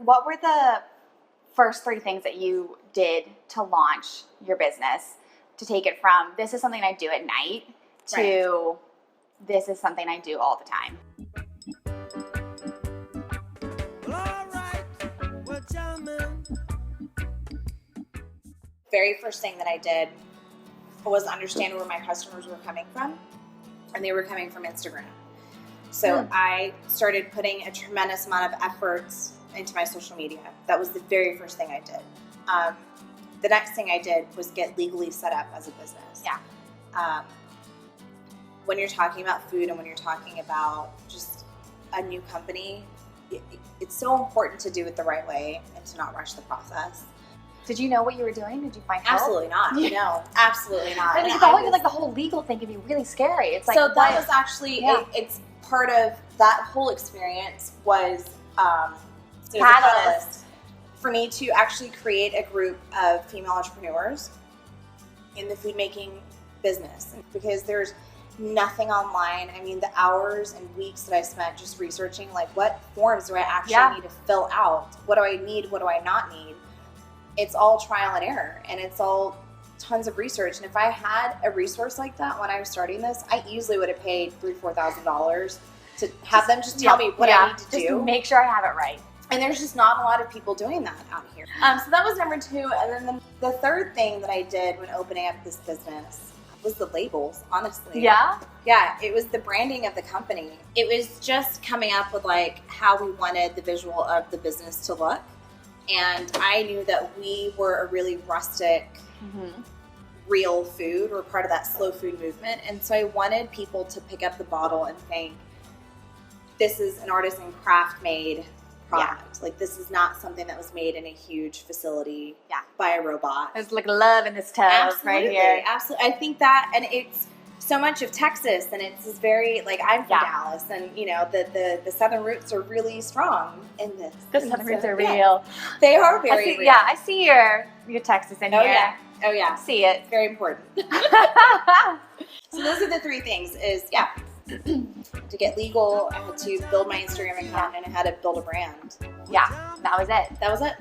What were the first 3 things that you did to launch your business, to take it from this is something I do at night to this is something I do all the time? Very first thing that I did was understand where my customers were coming from, and they were coming from Instagram. So I started putting a tremendous amount of efforts into my social media. That was the very first thing I did. The next thing I did was get legally set up as a business. Yeah. When you're talking about food and when you're talking about just a new company, it's so important to do it the right way and to not rush the process. Did you know what you were doing? Did you find help? Absolutely not. No, absolutely not. I mean, the whole legal thing can be really scary. It's like, so that was actually, it's part of that whole experience was catalyst for me to actually create a group of female entrepreneurs in the food making business, because there's nothing online. I mean, the hours and weeks that I spent just researching, like, what forms do I actually need to fill out? What do I need? What do I not need? It's all trial and error, and it's all tons of research. And if I had a resource like that when I was starting this, I easily would have paid $3,000-$4,000 to have them just tell me what I need to do. Just make sure I have it right. And there's just not a lot of people doing that out here. So that was number 2. And then the third thing that I did when opening up this business was the labels, honestly. Yeah? Yeah, it was the branding of the company. It was just coming up with like how we wanted the visual of the business to look. And I knew that we were a really rustic, real food. We're part of that slow food movement. And so I wanted people to pick up the bottle and think, this is an artisan craft made product. Like, this is not something that was made in a huge facility by a robot. There's like love in this tub right here. Absolutely. I think that, and it's so much of Texas, and it's very, like, I'm from Dallas, and you know, the Southern roots are really strong in this. The Southern roots are real. They are very real. Yeah, I see your Texas in here. Oh yeah. See it. It's very important. So those are the 3 things is, to get legal, I had to build my Instagram account, and I had to build a brand. Yeah, that was it. That was it.